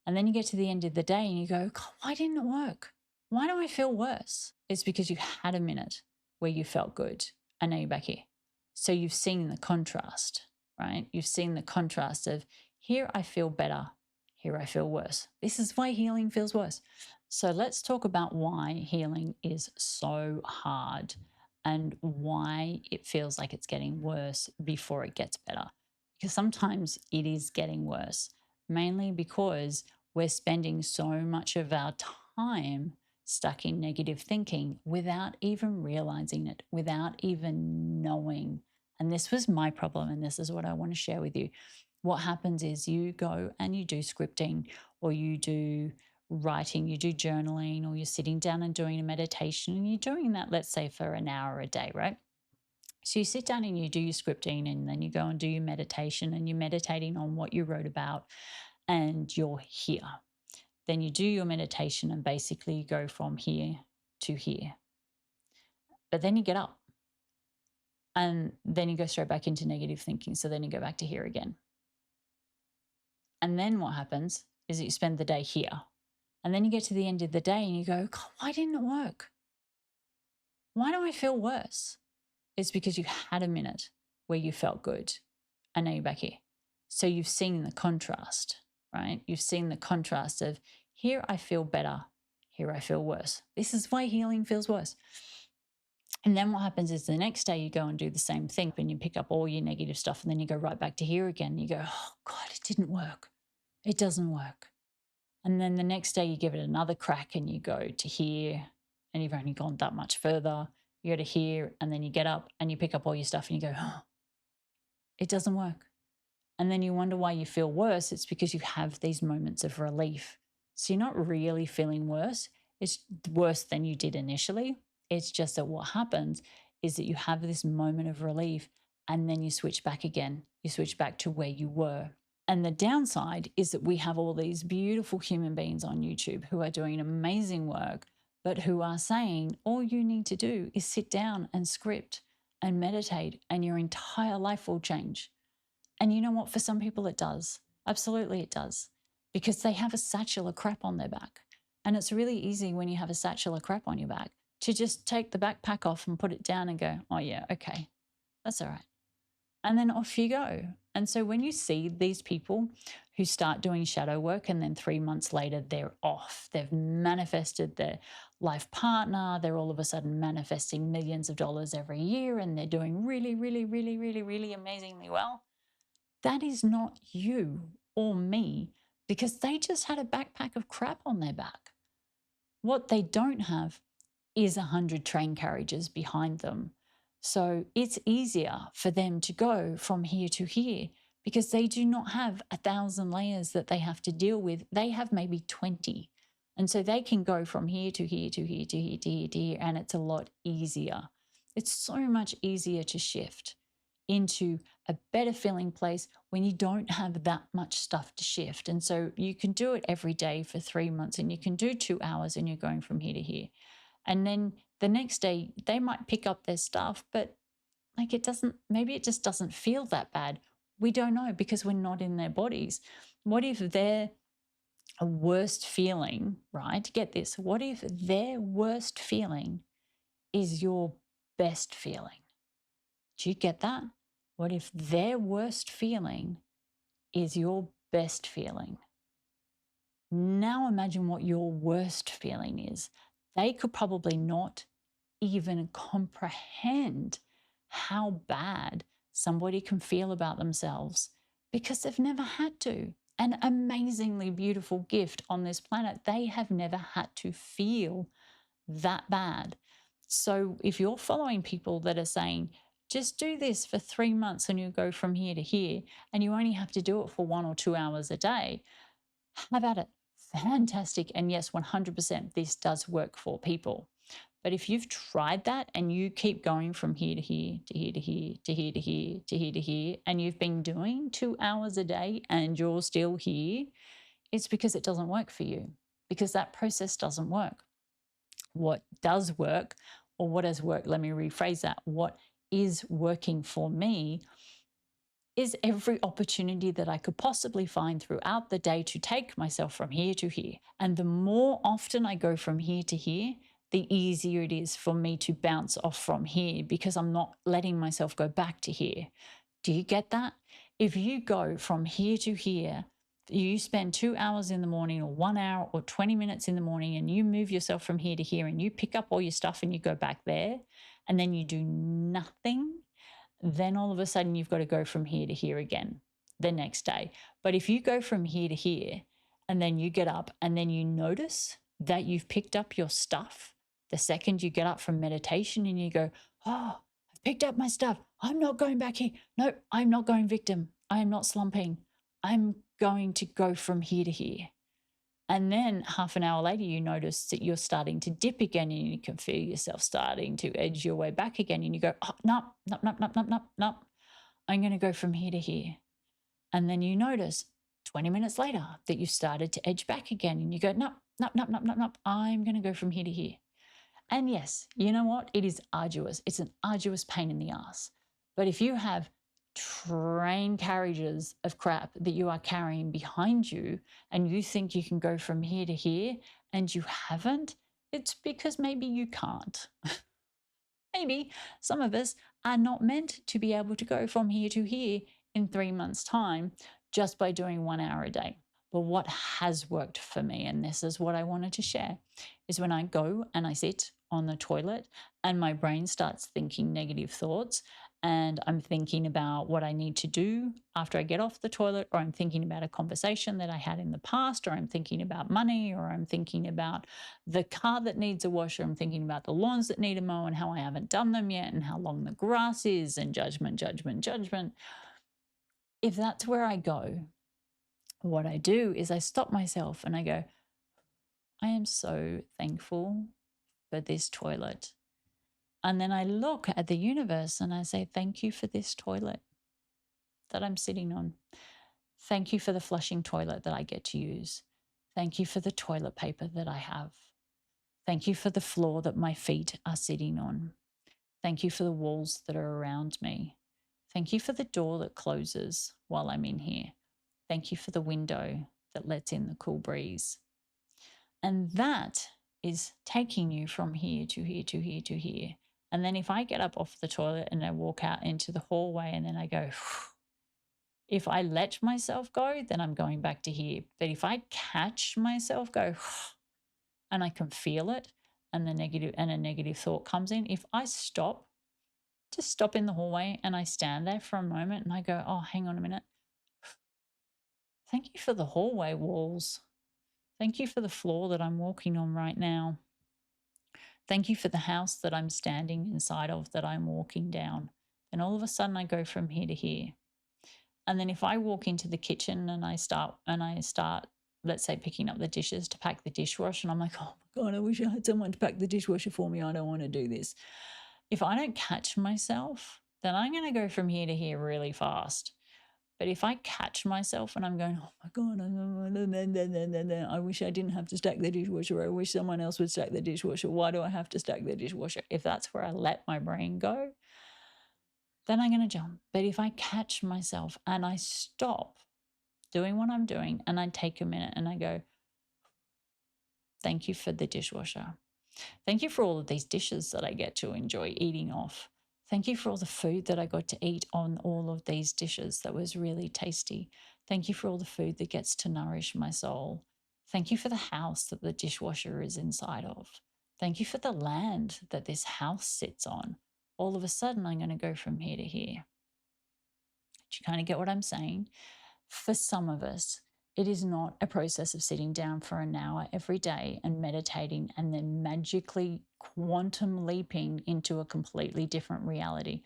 And then you get to the end of the day and you go, God, why didn't it work? Why do I feel worse? It's because you had a minute where you felt good and now you're back here. So you've seen the contrast, right? You've seen the contrast of here I feel better, here I feel worse. This is why healing feels worse. So let's talk about why healing is so hard and why it feels like it's getting worse before it gets better. Because sometimes it is getting worse, mainly because we're spending so much of our time stuck in negative thinking without even realizing it, without even knowing. And this was my problem, and this is what I want to share with you. What happens is you go and you do scripting, or you do writing, you do journaling, or you're sitting down and doing a meditation, and you're doing that, let's say, for an hour a day, right? So you sit down and you do your scripting, and then you go and do your meditation, and you're meditating on what you wrote about, and you're here. Then you do your meditation and basically you go from here to here. But then you get up and then you go straight back into negative thinking. So then you go back to here again. And then what happens is that you spend the day here. And then you get to the end of the day and you go, God, why didn't it work? Why do I feel worse? It's because you had a minute where you felt good and now you're back here. So you've seen the contrast, right? You've seen the contrast of here I feel better, here I feel worse. This is why healing feels worse. And then what happens is the next day you go and do the same thing and you pick up all your negative stuff and then you go right back to here again. You go, oh God, it didn't work. It doesn't work. And then the next day you give it another crack and you go to here and you've only gone that much further. You go to here and then you get up and you pick up all your stuff and you go, oh, it doesn't work. And then you wonder why you feel worse. It's because you have these moments of relief. So you're not really feeling worse. It's worse than you did initially. It's just that what happens is that you have this moment of relief and then you switch back again. You switch back to where you were. And the downside is that we have all these beautiful human beings on YouTube who are doing amazing work, but who are saying all you need to do is sit down and script and meditate and your entire life will change. And you know what? For some people it does. Absolutely it does. Because they have a satchel of crap on their back. And it's really easy when you have a satchel of crap on your back to just take the backpack off and put it down and go, oh yeah, okay, that's all right. And then off you go. And so when you see these people who start doing shadow work and then 3 months later they're off, they've manifested their life partner, they're all of a sudden manifesting millions of dollars every year and they're doing really, really, really, really, really amazingly well. That is not you or me because they just had a backpack of crap on their back. What they don't have is 100 train carriages behind them. So it's easier for them to go from here to here because they do not have 1,000 layers that they have to deal with. They have maybe 20. And so they can go from here to here to here to here to here to here, and it's a lot easier. It's so much easier to shift into a better feeling place when you don't have that much stuff to shift. And so you can do it every day for 3 months and you can do 2 hours and you're going from here to here. And then the next day they might pick up their stuff, but like maybe it just doesn't feel that bad. We don't know because we're not in their bodies. What if their worst feeling, right? Get this. What if their worst feeling is your best feeling? Do you get that? What if their worst feeling is your best feeling? Now imagine what your worst feeling is. They could probably not even comprehend how bad somebody can feel about themselves because they've never had to. An amazingly beautiful gift on this planet. They have never had to feel that bad. So if you're following people that are saying, just do this for 3 months and you go from here to here, and you only have to do it for 1 or 2 hours a day, have at it. Fantastic. And yes, 100%, this does work for people. But if you've tried that and you keep going from here to here, to here to here, to here to here, to here to here, and you've been doing 2 hours a day and you're still here, it's because it doesn't work for you, because that process doesn't work. What does work, or what has worked, let me rephrase that, what is working for me is every opportunity that I could possibly find throughout the day to take myself from here to here. And the more often I go from here to here, the easier it is for me to bounce off from here because I'm not letting myself go back to here. Do you get that? If you go from here to here, you spend 2 hours in the morning or 1 hour or 20 minutes in the morning and you move yourself from here to here and you pick up all your stuff and you go back there and then you do nothing, then all of a sudden you've got to go from here to here again the next day. But if you go from here to here and then you get up and then you notice that you've picked up your stuff, the second you get up from meditation and you go, oh, I've picked up my stuff. I'm not going back here. No, I'm not going victim. I am not slumping. I'm going to go from here to here. And then half an hour later, you notice that you're starting to dip again and you can feel yourself starting to edge your way back again. And you go, oh, no, no, no, no, no, no, no. I'm going to go from here to here. And then you notice 20 minutes later that you started to edge back again. And you go, no, no, no, no, no, no. I'm going to go from here to here. And yes, you know what? It is arduous. It's an arduous pain in the ass. But if you have train carriages of crap that you are carrying behind you and you think you can go from here to here and you haven't, it's because maybe you can't. Maybe some of us are not meant to be able to go from here to here in 3 months' time just by doing 1 hour a day. But what has worked for me, and this is what I wanted to share, is when I go and I sit on the toilet and my brain starts thinking negative thoughts and I'm thinking about what I need to do after I get off the toilet, or I'm thinking about a conversation that I had in the past, or I'm thinking about money, or I'm thinking about the car that needs a wash, or I'm thinking about the lawns that need a mow and how I haven't done them yet and how long the grass is and judgment, judgment, judgment. If that's where I go, what I do is I stop myself and I go, I am so thankful for this toilet. And then I look at the universe and I say, thank you for this toilet that I'm sitting on. Thank you for the flushing toilet that I get to use. Thank you for the toilet paper that I have. Thank you for the floor that my feet are sitting on. Thank you for the walls that are around me. Thank you for the door that closes while I'm in here. Thank you for the window that lets in the cool breeze. And that is taking you from here to here to here to here. And then if I get up off the toilet and I walk out into the hallway and then I go, if I let myself go, then I'm going back to here. But if I catch myself go, and I can feel it, and a negative thought comes in, if I stop, just stop in the hallway and I stand there for a moment and I go, oh, hang on a minute. Thank you for the hallway walls. Thank you for the floor that I'm walking on right now. Thank you for the house that I'm standing inside of, that I'm walking down. And all of a sudden I go from here to here. And then if I walk into the kitchen and I start, let's say, picking up the dishes to pack the dishwasher, and I'm like, oh my God, I wish I had someone to pack the dishwasher for me. I don't want to do this. If I don't catch myself, then I'm going to go from here to here really fast. But if I catch myself and I'm going, oh my God, I wish I didn't have to stack the dishwasher. I wish someone else would stack the dishwasher. Why do I have to stack the dishwasher? If that's where I let my brain go, then I'm going to jump. But if I catch myself and I stop doing what I'm doing and I take a minute and I go, thank you for the dishwasher. Thank you for all of these dishes that I get to enjoy eating off. Thank you for all the food that I got to eat on all of these dishes that was really tasty. Thank you for all the food that gets to nourish my soul. Thank you for the house that the dishwasher is inside of. Thank you for the land that this house sits on. All of a sudden, I'm going to go from here to here. Do you kind of get what I'm saying? For some of us, it is not a process of sitting down for an hour every day and meditating and then magically quantum leaping into a completely different reality.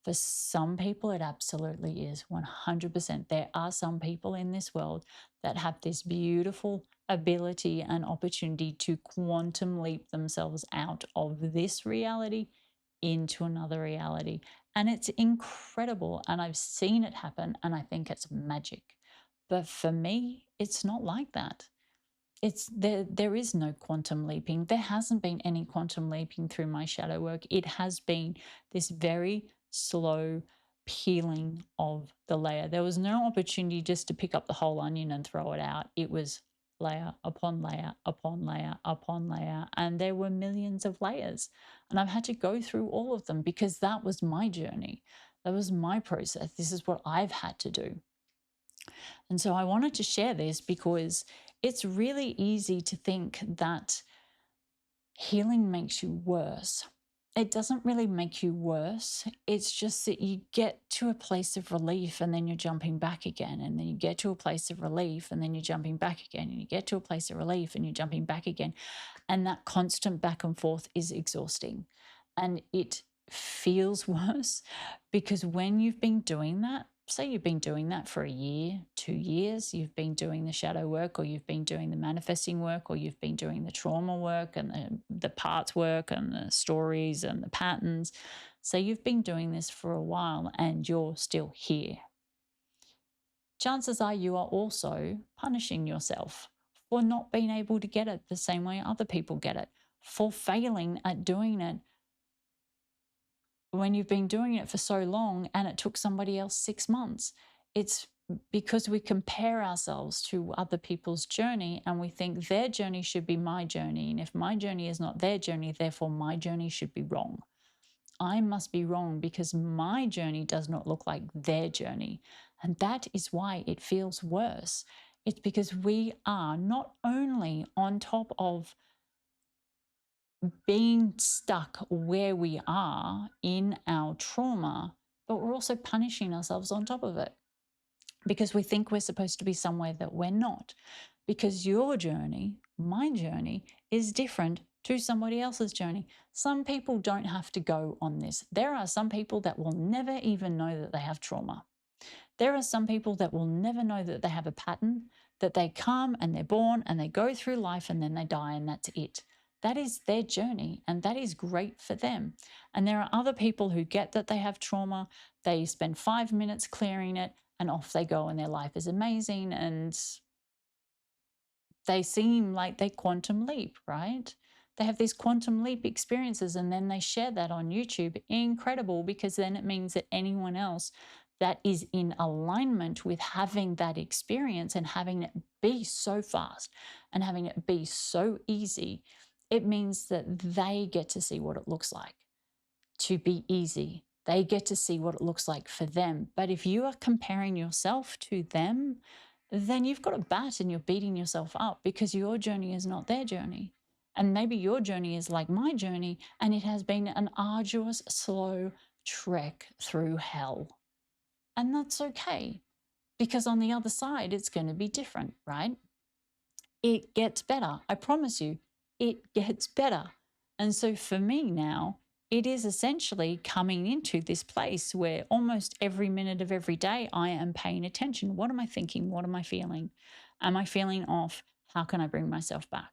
For some people, it absolutely is 100%. There are some people in this world that have this beautiful ability and opportunity to quantum leap themselves out of this reality into another reality. And it's incredible. And I've seen it happen and I think it's magic. But for me, it's not like that. It's there is no quantum leaping. There hasn't been any quantum leaping through my shadow work. It has been this very slow, peeling of the layer. There was no opportunity just to pick up the whole onion and throw it out. It was layer upon layer upon layer upon layer. And there were millions of layers. And I've had to go through all of them because that was my journey. That was my process. This is what I've had to do. And so I wanted to share this because it's really easy to think that healing makes you worse. It doesn't really make you worse. It's just that you get to a place of relief and then you're jumping back again. And then you get to a place of relief and then you're jumping back again. And you get to a place of relief and you're jumping back again. And that constant back and forth is exhausting. And it feels worse because when you've been doing that, say you've been doing that for a year, 2 years, you've been doing the shadow work, or you've been doing the manifesting work, or you've been doing the trauma work and the parts work and the stories and the patterns. So you've been doing this for a while and you're still here. Chances are you are also punishing yourself for not being able to get it the same way other people get it, for failing at doing it when you've been doing it for so long and it took somebody else 6 months. It's because we compare ourselves to other people's journey and we think their journey should be my journey. And if my journey is not their journey, therefore my journey should be wrong. I must be wrong because my journey does not look like their journey. And that is why it feels worse. It's because we are not only on top of being stuck where we are in our trauma, but we're also punishing ourselves on top of it because we think we're supposed to be somewhere that we're not. Because your journey, my journey, is different to somebody else's journey. Some people don't have to go on this. There are some people that will never even know that they have trauma. There are some people that will never know that they have a pattern, that they come and they're born and they go through life and then they die and that's it. That is their journey and that is great for them. And there are other people who get that they have trauma, they spend 5 minutes clearing it and off they go and their life is amazing and they seem like they quantum leap, right? They have these quantum leap experiences and then they share that on YouTube. Incredible, because then it means that anyone else that is in alignment with having that experience and having it be so fast and having it be so easy, it means that they get to see what it looks like to be easy. They get to see what it looks like for them. But if you are comparing yourself to them, then you've got a bat and you're beating yourself up because your journey is not their journey. And maybe your journey is like my journey, and it has been an arduous, slow trek through hell. And that's okay, because on the other side, it's going to be different, right? It gets better. I promise you, it gets better. And so for me now, it is essentially coming into this place where almost every minute of every day I am paying attention. What am I thinking? What am I feeling? Am I feeling off? How can I bring myself back?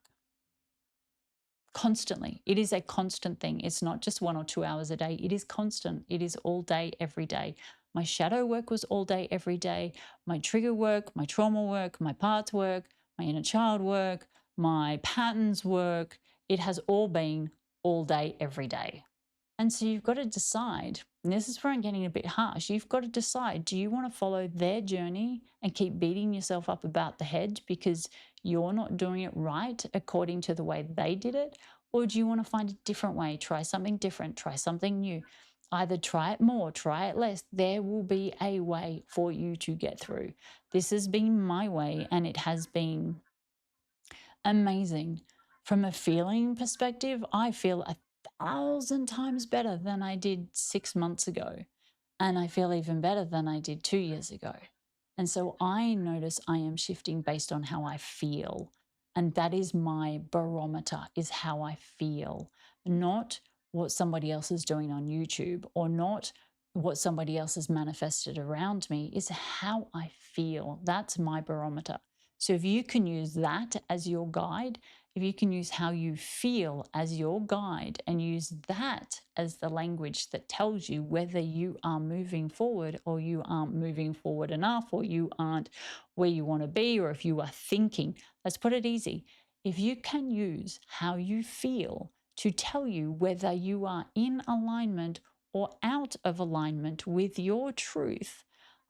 Constantly. It is a constant thing. It's not just 1 or 2 hours a day. It is constant. It is all day, every day. My shadow work was all day, every day. My trigger work, my trauma work, my parts work, my inner child work, my patterns work. It has all been all day, every day. And so you've got to decide, and this is where I'm getting a bit harsh, you've got to decide, do you want to follow their journey and keep beating yourself up about the head because you're not doing it right according to the way they did it? Or do you want to find a different way, try something different, try something new? Either try it more, try it less. There will be a way for you to get through. This has been my way and it has been amazing. From a feeling perspective, I feel 1,000 times better than I did 6 months ago. And I feel even better than I did 2 years ago. And so I notice I am shifting based on how I feel. And that is my barometer, is how I feel, not what somebody else is doing on YouTube or not what somebody else has manifested around me, is how I feel. That's my barometer. So if you can use that as your guide, if you can use how you feel as your guide and use that as the language that tells you whether you are moving forward or you aren't moving forward enough or you aren't where you want to be, or if you are thinking, let's put it easy. If you can use how you feel to tell you whether you are in alignment or out of alignment with your truth,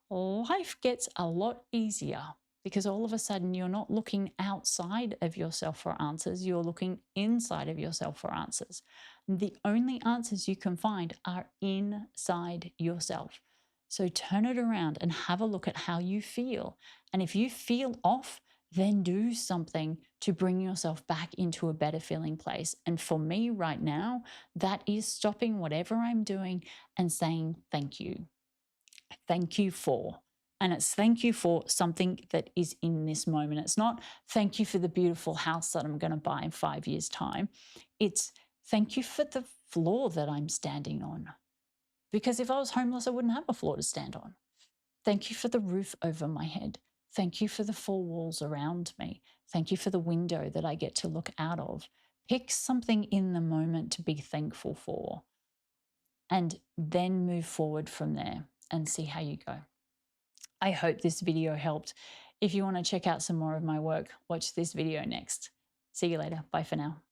life gets a lot easier because all of a sudden you're not looking outside of yourself for answers, you're looking inside of yourself for answers. The only answers you can find are inside yourself. So turn it around and have a look at how you feel. And if you feel off, then do something to bring yourself back into a better feeling place. And for me right now, that is stopping whatever I'm doing and saying thank you. Thank you for. And it's thank you for something that is in this moment. It's not thank you for the beautiful house that I'm going to buy in 5 years' time. It's thank you for the floor that I'm standing on. Because if I was homeless, I wouldn't have a floor to stand on. Thank you for the roof over my head. Thank you for the four walls around me. Thank you for the window that I get to look out of. Pick something in the moment to be thankful for, and then move forward from there and see how you go. I hope this video helped. If you want to check out some more of my work, watch this video next. See you later. Bye for now.